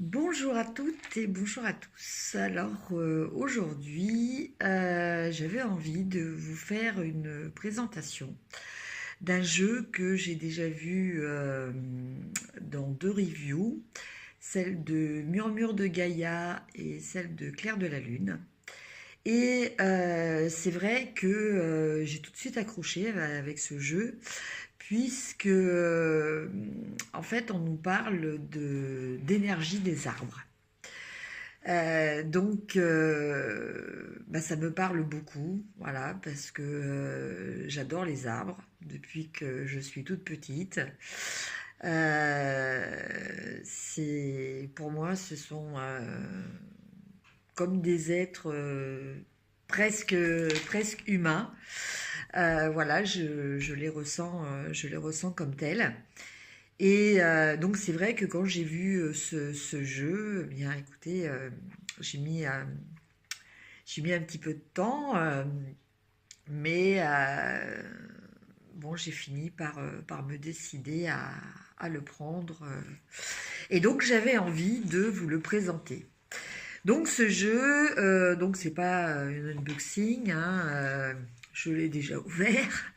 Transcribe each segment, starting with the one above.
Bonjour à toutes et bonjour à tous. Alors aujourd'hui, j'avais envie de vous faire une présentation d'un jeu que j'ai déjà vu dans deux reviews, celle de Murmure de Gaïa et celle de Claire de la Lune. Et c'est vrai que j'ai tout de suite accroché avec ce jeu, puisque en fait on nous parle d'énergie des arbres. Ça me parle beaucoup, voilà, parce que j'adore les arbres depuis que je suis toute petite. Pour moi, ce sont comme des êtres presque humains. Voilà, je les ressens comme tels. Et donc c'est vrai que quand j'ai vu ce jeu, eh bien écoutez, j'ai mis, euh, j'ai mis un petit peu de temps, mais bon, j'ai fini par me décider à le prendre. Et donc j'avais envie de vous le présenter. Donc ce jeu, donc c'est pas un unboxing, hein, je l'ai déjà ouvert.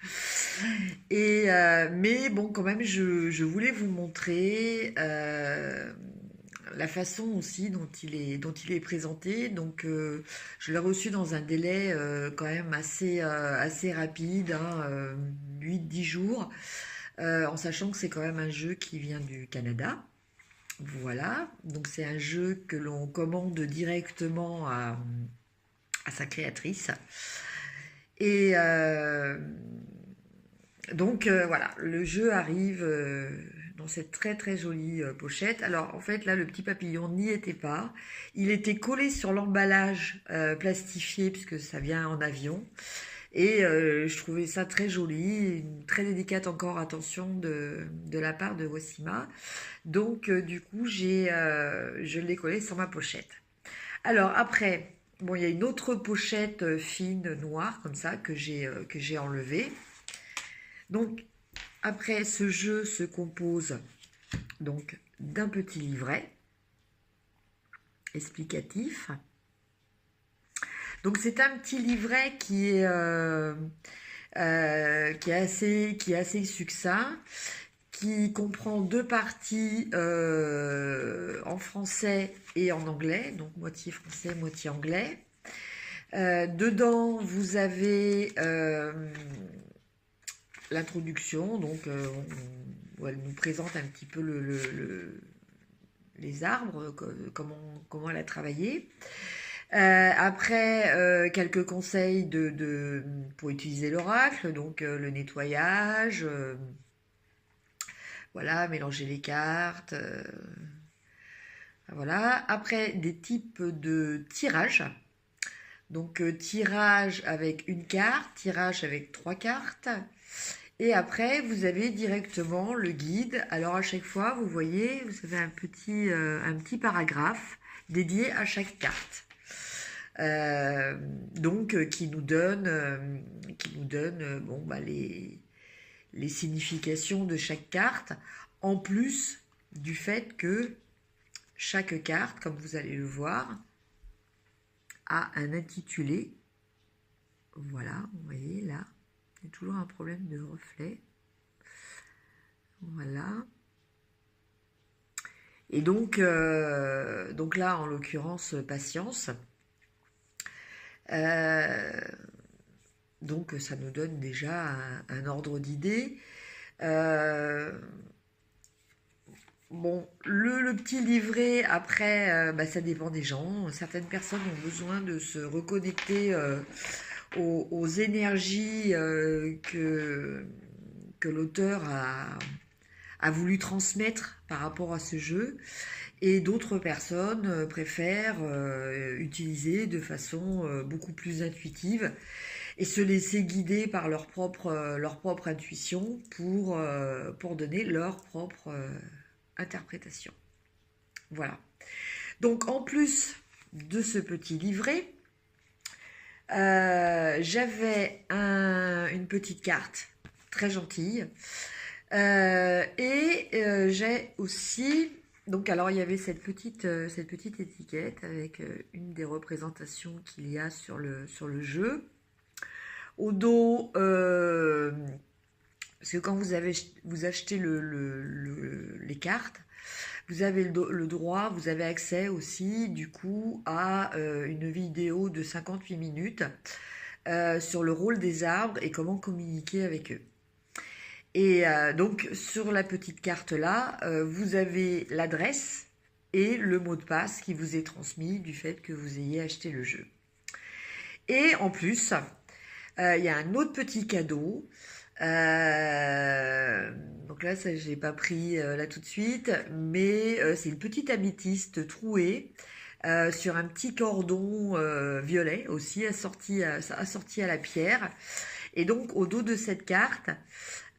Mais bon, quand même, je voulais vous montrer la façon aussi dont il est présenté. Donc, je l'ai reçu dans un délai quand même assez rapide, hein, 8-10 jours, en sachant que c'est quand même un jeu qui vient du Canada. Voilà, donc c'est un jeu que l'on commande directement à sa créatrice. Et voilà, le jeu arrive dans cette très très jolie pochette. Alors en fait là le petit papillon n'y était pas. Il était collé sur l'emballage plastifié puisque ça vient en avion. Et je trouvais ça très joli, une très délicate encore attention de la part de Wosima. Donc du coup je l'ai collé sur ma pochette. Alors après, bon il y a une autre pochette fine noire comme ça que j'ai enlevée. Donc après, ce jeu se compose donc d'un petit livret explicatif. Donc c'est un petit livret qui est assez succinct, qui comprend deux parties en français et en anglais, donc moitié français, moitié anglais. Dedans, vous avez l'introduction, donc où elle nous présente un petit peu les arbres, comment elle a travaillé. Après, quelques conseils pour utiliser l'oracle, donc le nettoyage, voilà, mélanger les cartes, voilà. Après, des types de tirage. Donc, tirage avec une carte, tirage avec trois cartes. Et après, vous avez directement le guide. Alors, à chaque fois, vous voyez, vous avez un petit paragraphe dédié à chaque carte. Qui nous donne bon, bah, les significations de chaque carte, en plus du fait que chaque carte, comme vous allez le voir, a un intitulé. Voilà, vous voyez là, il y a toujours un problème de reflet. Voilà. Et donc là, en l'occurrence, patience. Donc ça nous donne déjà un ordre d'idée. Bon, le petit livret, après, ça dépend des gens. Certaines personnes ont besoin de se reconnecter aux énergies que l'auteur a voulu transmettre par rapport à ce jeu. Et d'autres personnes préfèrent utiliser de façon beaucoup plus intuitive et se laisser guider par leur propre intuition pour donner leur propre interprétation. Voilà. Donc en plus de ce petit livret, j'avais une petite carte très gentille. J'ai aussi Donc alors il y avait cette petite étiquette avec une des représentations qu'il y a sur le jeu. Au dos, parce que quand vous achetez les cartes, vous avez le droit, vous avez accès aussi du coup à une vidéo de 58 minutes sur le rôle des arbres et comment communiquer avec eux. Et donc sur la petite carte là, vous avez l'adresse et le mot de passe qui vous est transmis du fait que vous ayez acheté le jeu. Et en plus, il y a un autre petit cadeau. Donc là, ça, je l'ai pas pris là tout de suite, mais c'est une petite améthyste trouée sur un petit cordon violet aussi assorti à la pierre. Et donc au dos de cette carte,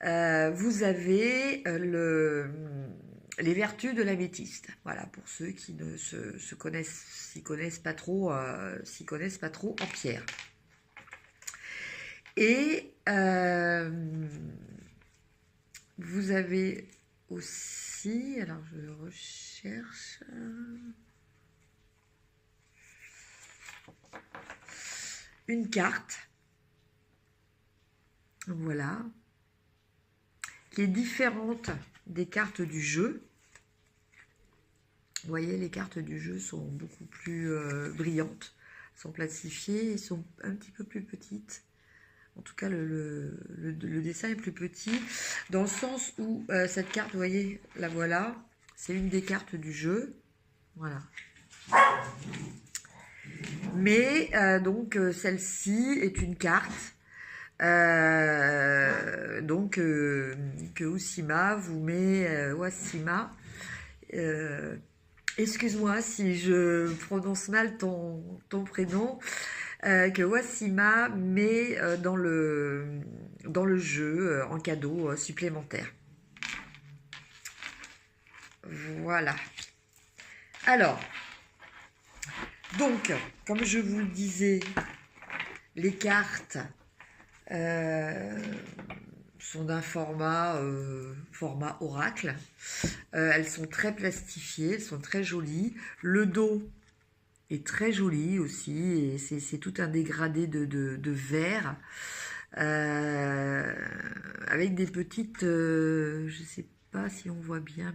vous avez les vertus de l'améthyste. Voilà, pour ceux qui ne s'y connaissent pas trop en pierre. Et vous avez aussi, alors je recherche, une carte, voilà, qui est différente des cartes du jeu. Vous voyez, les cartes du jeu sont beaucoup plus brillantes, sont plastifiées et sont un petit peu plus petites. En tout cas, le dessin est plus petit, dans le sens où cette carte, vous voyez, la voilà, c'est une des cartes du jeu. Voilà. Mais donc, celle-ci est une carte donc que Ossima vous met, Wassima. Excuse-moi si je prononce mal ton prénom. Que Wassima met dans le jeu en cadeau supplémentaire. Voilà. Alors, donc, comme je vous le disais, les cartes sont d'un format oracle. Elles sont très plastifiées, elles sont très jolies. Le dos est très joli aussi, et c'est tout un dégradé de vert avec des petites, je sais pas si on voit bien,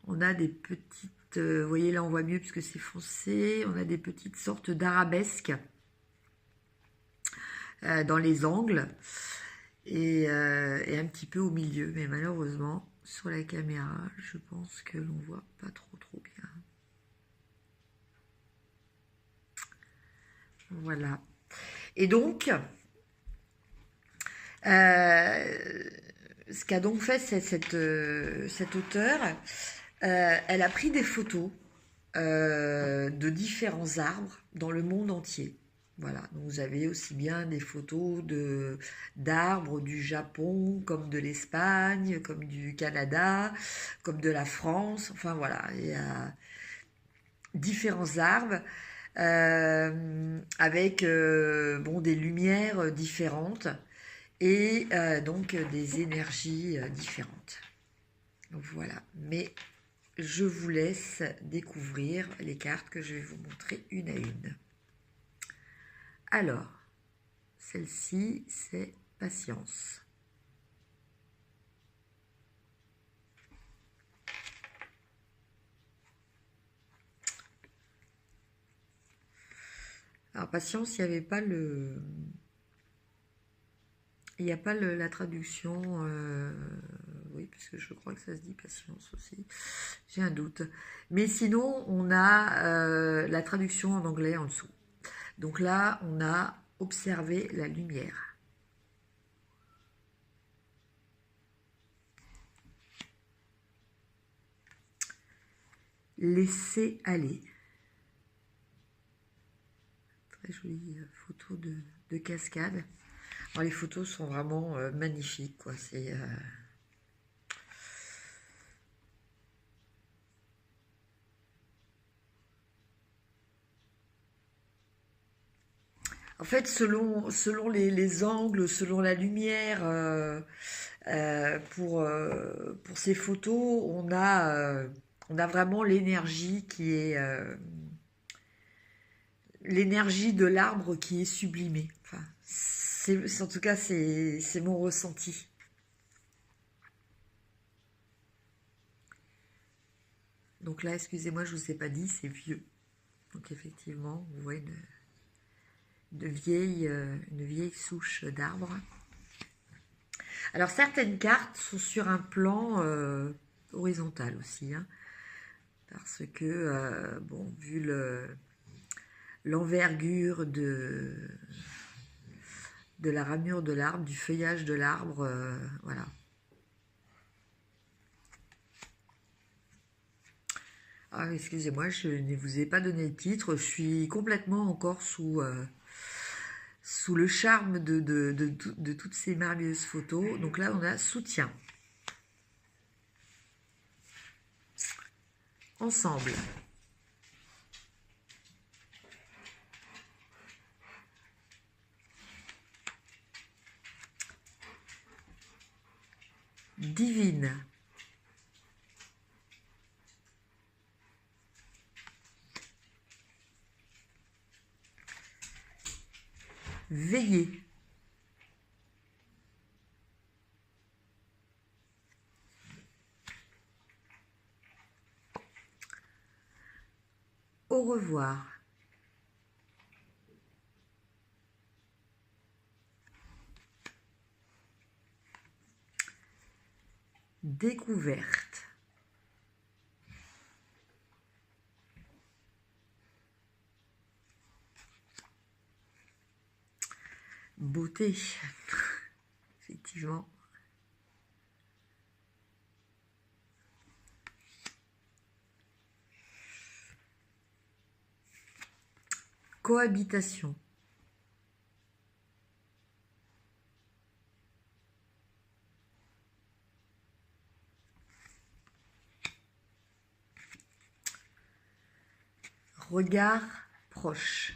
on a des petites, vous voyez là on voit mieux puisque c'est foncé, on a des petites sortes d'arabesques dans les angles et un petit peu au milieu, mais malheureusement sur la caméra je pense que l'on voit pas trop bien. Voilà. Et donc, ce qu'a donc fait cette auteure, elle a pris des photos de différents arbres dans le monde entier. Voilà, donc vous avez aussi bien des photos d'arbres du Japon, comme de l'Espagne, comme du Canada, comme de la France. Enfin voilà, il y a différents arbres avec bon, des lumières différentes et donc des énergies différentes. Donc voilà, mais je vous laisse découvrir les cartes que je vais vous montrer une à une. Alors, celle-ci, c'est Patience. Alors, Patience, il n'y avait pas le... Il n'y a pas la traduction, oui, parce que je crois que ça se dit patience aussi, j'ai un doute. Mais sinon, on a la traduction en anglais en dessous. Donc là, on a observé la lumière. Laisser aller. Très jolie photo de cascade. Alors, les photos sont vraiment magnifiques, quoi. C'est En fait, selon les angles, selon la lumière, pour ces photos, on a vraiment l'énergie qui est l'énergie de l'arbre qui est sublimée. Enfin, en tout cas, c'est mon ressenti. Donc là, excusez-moi, je vous ai pas dit, c'est vieux. Donc effectivement, vous voyez une vieille souche d'arbre. Alors certaines cartes sont sur un plan horizontal aussi, hein, parce que, bon, vu l'envergure de la ramure de l'arbre, du feuillage de l'arbre, voilà. Ah, excusez-moi, je ne vous ai pas donné le titre, je suis complètement encore sous le charme de toutes ces merveilleuses photos. Donc là, on a soutien. Ensemble. Divine. Veiller. Au revoir. Découverte. Beauté. Effectivement. Cohabitation. Regard proche.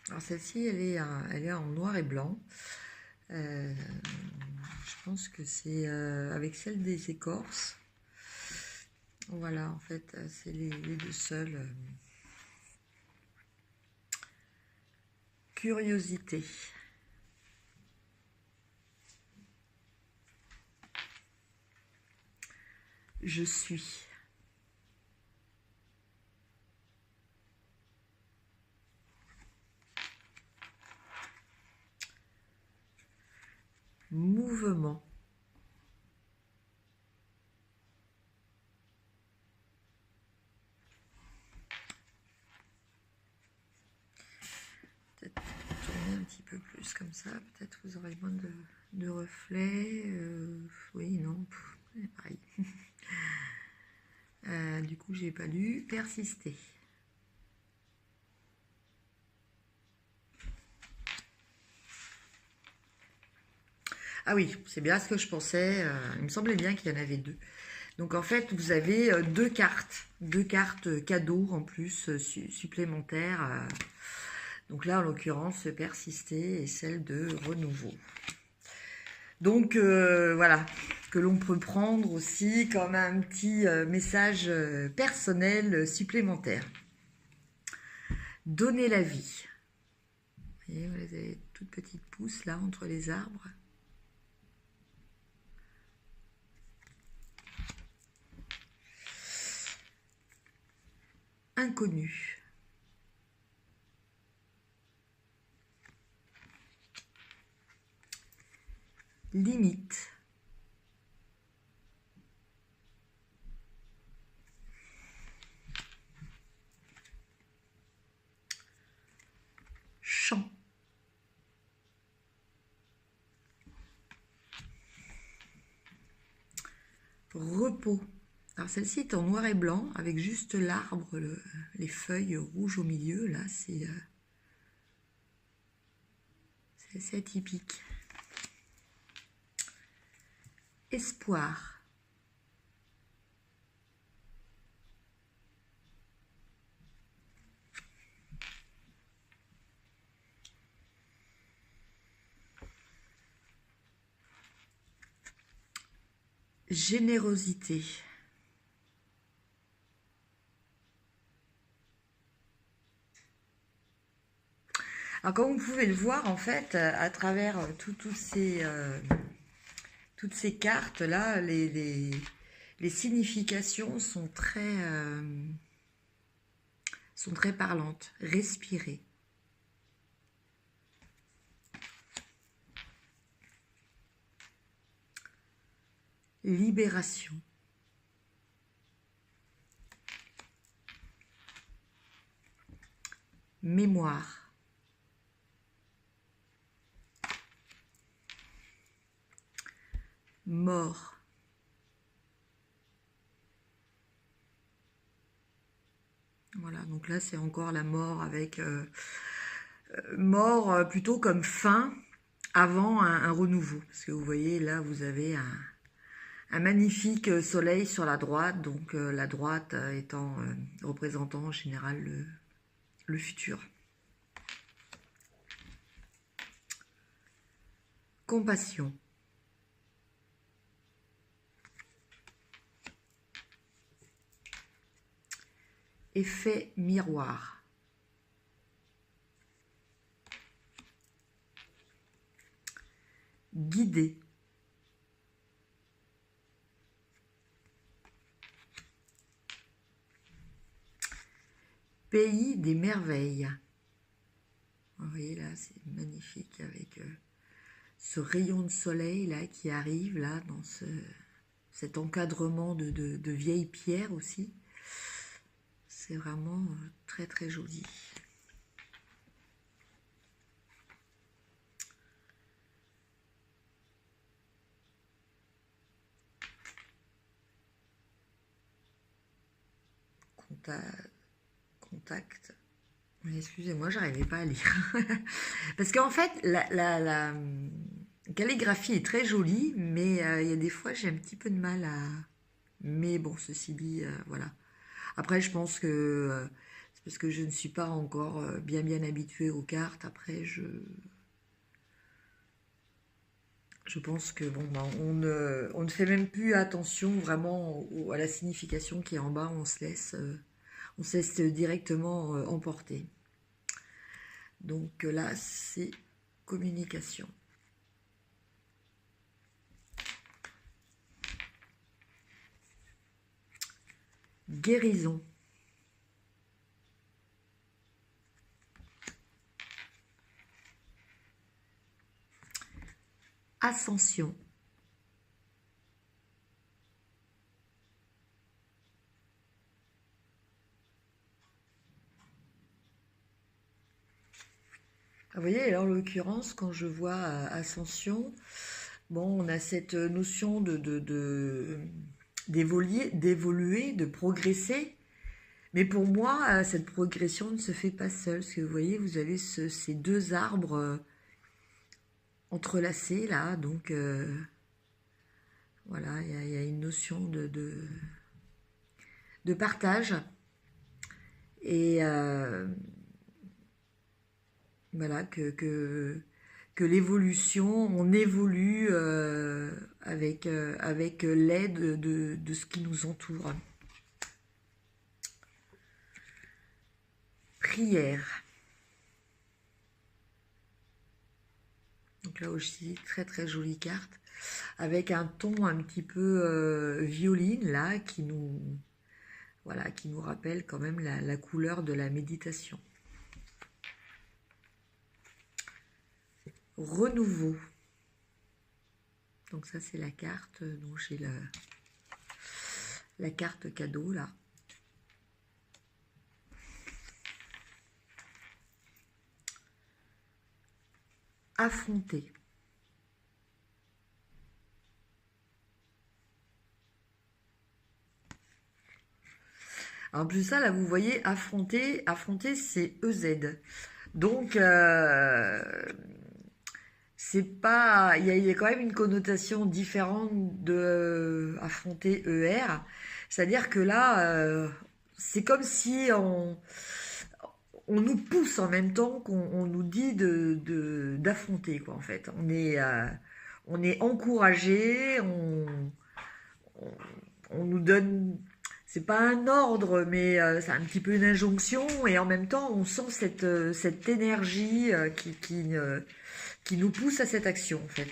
Alors celle-ci, elle est en noir et blanc. Je pense que c'est avec celle des écorces. Voilà, en fait, c'est les deux seuls. Curiosité. Je suis. Mouvement. Peut-être tourner un petit peu plus comme ça. Peut-être vous aurez moins de reflets. Oui, non. C'est pareil. Du coup, j'ai pas lu. Persister. Ah oui, c'est bien ce que je pensais. Il me semblait bien qu'il y en avait deux. Donc en fait, vous avez deux cartes cadeaux en plus supplémentaires. Donc là, en l'occurrence, persister et celle de renouveau. Donc voilà, que l'on peut prendre aussi comme un petit message personnel supplémentaire. Donner la vie. Vous voyez, vous avez toute petite pousse là entre les arbres. Inconnu. Limite. Champ. Repos. Alors celle-ci est en noir et blanc avec juste l'arbre, les feuilles rouges au milieu. Là, c'est assez atypique. Espoir. générosité. Alors, comme vous pouvez le voir, en fait, à travers toutes ces cartes-là, les significations sont très parlantes. Respirer. Libération. Mémoire. Mort. Voilà, donc là c'est encore la mort avec mort plutôt comme fin avant un renouveau. Parce que vous voyez là vous avez un magnifique soleil sur la droite, donc la droite étant représentant en général le futur. Compassion. Effet miroir. Guider. Pays des merveilles. Vous voyez là, c'est magnifique avec ce rayon de soleil là qui arrive là dans cet encadrement de vieilles pierres aussi. C'est vraiment très très joli. Contact. Excusez-moi, j'arrivais pas à lire. Parce qu'en fait, la calligraphie est très jolie, mais il y a des fois, j'ai un petit peu de mal à... Mais bon, ceci dit, voilà. Après, je pense que c'est parce que je ne suis pas encore bien habituée aux cartes. Après, je pense que bon, ben, on ne fait même plus attention vraiment à la signification qui est en bas. On se laisse directement emporter. Donc là, c'est communication. Guérison. Ascension. Vous voyez, alors en l'occurrence, quand je vois ascension, bon, on a cette notion d'évoluer, de progresser. Mais pour moi, cette progression ne se fait pas seule. Parce que vous voyez, vous avez ces deux arbres entrelacés là. Donc, voilà, il y a une notion de partage. Et voilà, que l'évolution, on évolue avec l'aide de ce qui nous entoure. Prière. Donc là aussi, très très jolie carte, avec un ton un petit peu violine là, qui nous rappelle quand même la couleur de la méditation. Renouveau. Donc ça c'est la carte, donc j'ai la carte cadeau là. Affronter. En plus ça, là, vous voyez, affronter c'est EZ. Donc, c'est pas... Il y a quand même une connotation différente de affronter ER. C'est-à-dire que là, c'est comme si on nous pousse en même temps qu'on nous dit d'affronter, quoi, en fait. On est encouragé, on nous donne, c'est pas un ordre, mais c'est un petit peu une injonction, et en même temps, on sent cette énergie qui nous pousse à cette action, en fait.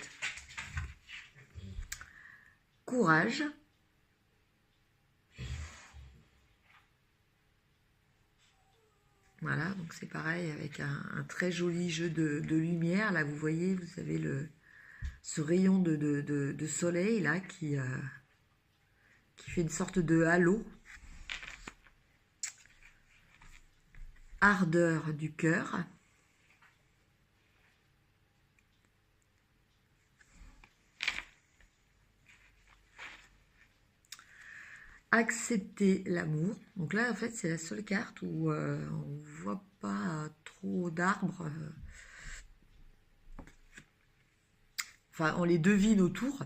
Courage. Voilà, donc c'est pareil avec un très joli jeu de lumière. Là, vous voyez, vous avez ce rayon de soleil là qui fait une sorte de halo. Ardeur du cœur. Accepter l'amour. Donc là, en fait, c'est la seule carte où on voit pas trop d'arbres. Enfin, on les devine autour.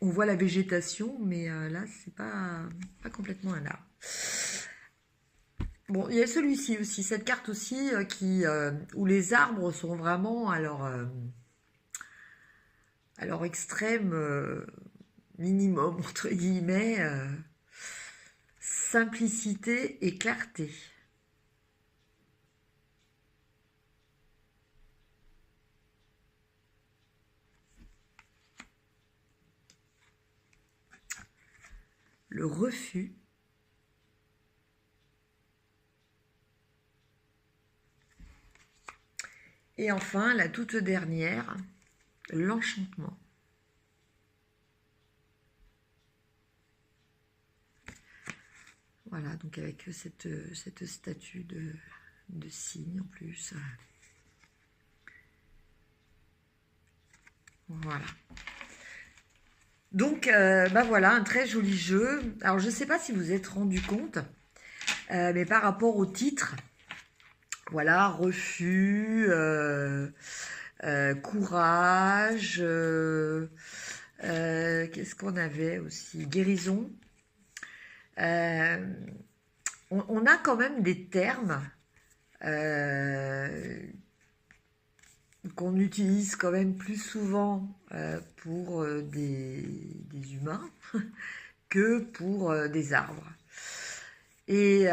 On voit la végétation, mais là, c'est pas complètement un arbre. Bon, il y a celui-ci aussi, cette carte aussi, où les arbres sont vraiment à leur extrême minimum, entre guillemets, simplicité et clarté. Le refus. Et enfin, la toute dernière, l'enchantement. Voilà, donc avec cette statue de cygne en plus. Voilà. Donc, bah voilà, un très joli jeu. Alors, je ne sais pas si vous vous êtes rendu compte, mais par rapport au titre, voilà, refus, courage, qu'est-ce qu'on avait aussi? Guérison. On a quand même des termes qu'on utilise quand même plus souvent pour des humains que pour des arbres. Et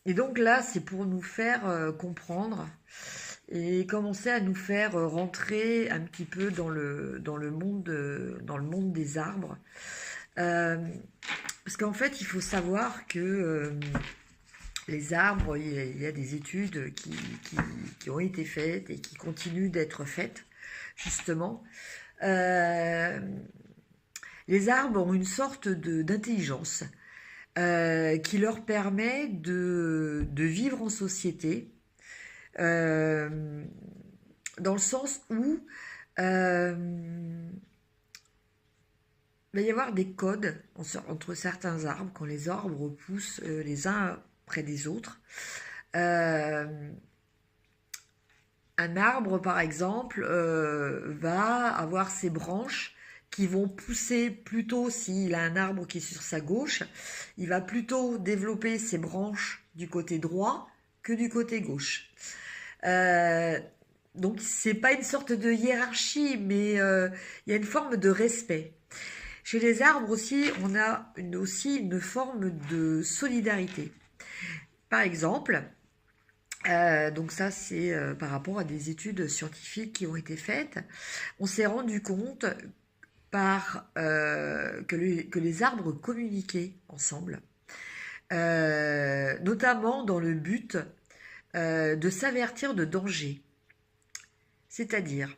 donc là, c'est pour nous faire comprendre et commencer à nous faire rentrer un petit peu dans le monde des arbres. Parce qu'en fait, il faut savoir que les arbres, il y a des études qui ont été faites et qui continuent d'être faites, justement. Les arbres ont une sorte d'intelligence qui leur permet de vivre en société, dans le sens où il va y avoir des codes entre certains arbres, quand les arbres poussent les uns près des autres. Un arbre, par exemple, va avoir ses branches qui vont pousser plutôt, s'il a un arbre qui est sur sa gauche, il va plutôt développer ses branches du côté droit que du côté gauche. Donc, c'est pas une sorte de hiérarchie, mais il y a une forme de respect. Chez les arbres aussi, on a aussi une forme de solidarité. Par exemple, donc ça c'est par rapport à des études scientifiques qui ont été faites, on s'est rendu compte que les arbres communiquaient ensemble, notamment dans le but de s'avertir de danger. C'est-à-dire,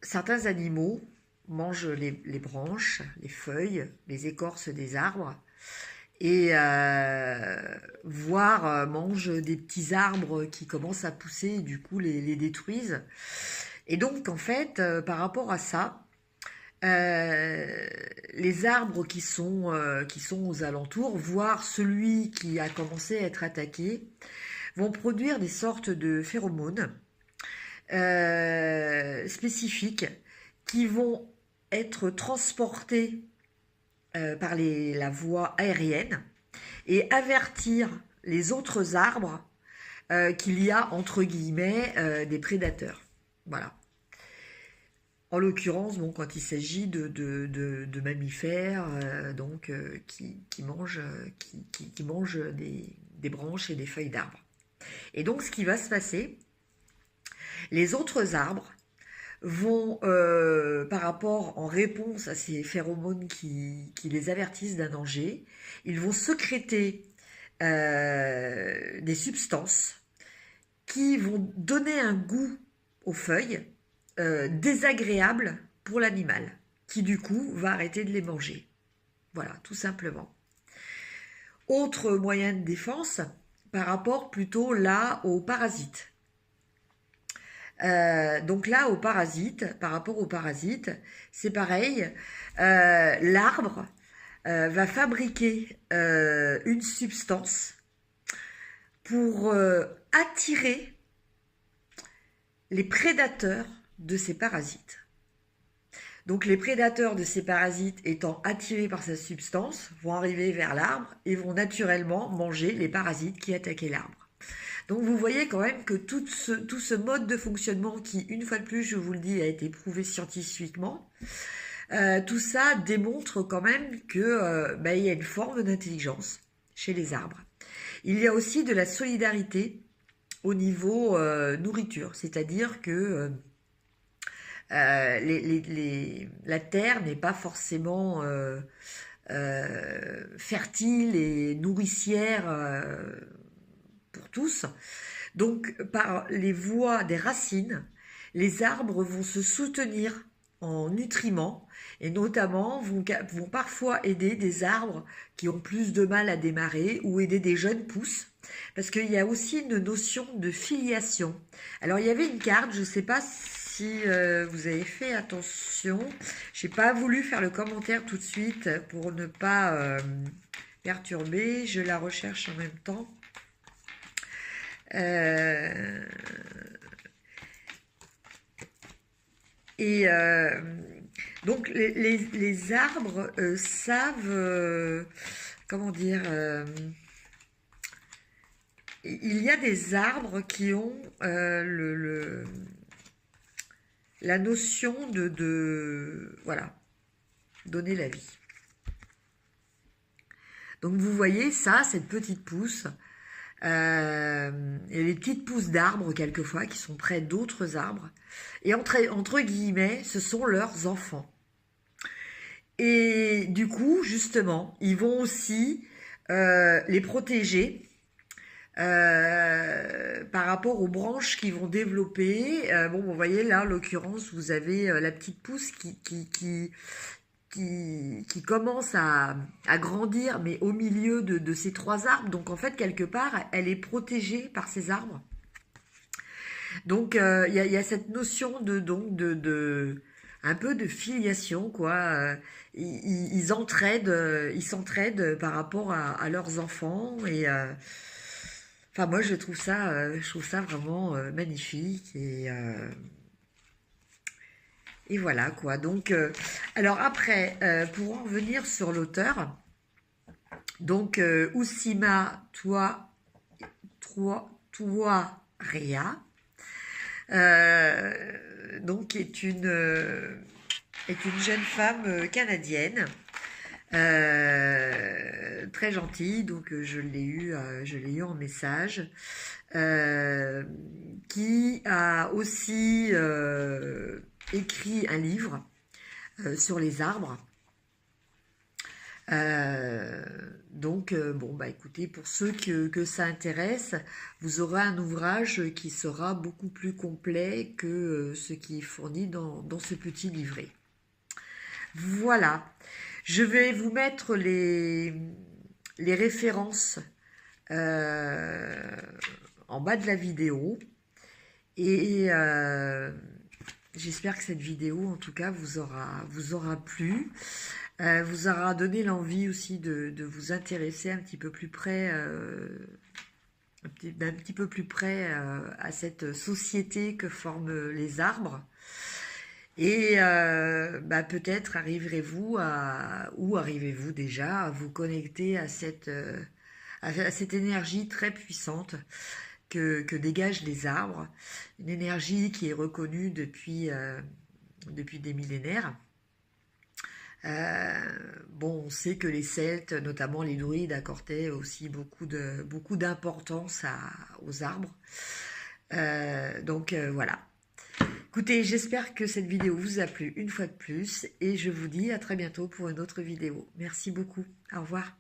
certains animaux mangent les branches, les feuilles, les écorces des arbres, et voire mangent des petits arbres qui commencent à pousser et du coup les détruisent. Et donc en fait, par rapport à ça, les arbres qui sont aux alentours, voire celui qui a commencé à être attaqué, vont produire des sortes de phéromones spécifiques qui vont être transportés par la voie aérienne et avertir les autres arbres qu'il y a entre guillemets des prédateurs. Voilà. En l'occurrence, bon, quand il s'agit de mammifères qui mangent, qui mangent des branches et des feuilles d'arbres. Et donc, ce qui va se passer, les autres arbres vont, par rapport en réponse à ces phéromones qui les avertissent d'un danger, ils vont sécréter des substances qui vont donner un goût aux feuilles désagréable pour l'animal, qui du coup va arrêter de les manger. Voilà, tout simplement. Autre moyen de défense, par rapport plutôt là aux parasites. Donc là, par rapport aux parasites, c'est pareil. L'arbre va fabriquer une substance pour attirer les prédateurs de ces parasites. Donc les prédateurs de ces parasites étant attirés par cette substance vont arriver vers l'arbre et vont naturellement manger les parasites qui attaquaient l'arbre. Donc vous voyez quand même que tout ce mode de fonctionnement qui, une fois de plus, je vous le dis, a été prouvé scientifiquement, tout ça démontre quand même que il y a une forme d'intelligence chez les arbres. Il y a aussi de la solidarité au niveau nourriture, c'est-à-dire que la terre n'est pas forcément fertile et nourricière pour tous. Donc, par les voies des racines, les arbres vont se soutenir en nutriments et notamment vont parfois aider des arbres qui ont plus de mal à démarrer ou aider des jeunes pousses. Parce qu'il y a aussi une notion de filiation. Alors, il y avait une carte, je ne sais pas si vous avez fait attention. Je n'ai pas voulu faire le commentaire tout de suite pour ne pas perturber. Je la recherche en même temps. Donc les arbres savent, comment dire, il y a des arbres qui ont la notion voilà, donner la vie. Donc vous voyez ça, cette petite pousse, et les petites pousses d'arbres quelquefois qui sont près d'autres arbres, et entre guillemets, ce sont leurs enfants. Et du coup, justement, ils vont aussi les protéger par rapport aux branches qui vont développer. Vous voyez là, en l'occurrence, vous avez la petite pousse qui commence à grandir, mais au milieu de ces trois arbres. Donc en fait, quelque part, elle est protégée par ces arbres. Donc il y a cette notion de un peu de filiation, quoi. Ils s'entraident par rapport à leurs enfants et enfin moi je trouve ça vraiment magnifique et voilà quoi. Donc alors après pour en revenir sur l'auteur, donc Usima Tuarea, donc est une jeune femme canadienne, très gentille, donc je l'ai eu en message, qui a aussi écrit un livre sur les arbres. Écoutez, pour ceux que ça intéresse, vous aurez un ouvrage qui sera beaucoup plus complet que ce qui est fourni dans ce petit livret. Voilà, je vais vous mettre les références en bas de la vidéo et j'espère que cette vidéo en tout cas vous aura plu. Vous aura donné l'envie aussi de vous intéresser un petit peu plus près, d'un petit peu plus près à cette société que forment les arbres. Et peut-être arriverez-vous arrivez-vous déjà à vous connecter à cette énergie très puissante que dégagent les arbres, une énergie qui est reconnue depuis depuis des millénaires. Bon, on sait que les Celtes, notamment les Druides, accordaient aussi beaucoup d'importance aux arbres. Donc voilà. Écoutez, j'espère que cette vidéo vous a plu une fois de plus et je vous dis à très bientôt pour une autre vidéo. Merci beaucoup. Au revoir.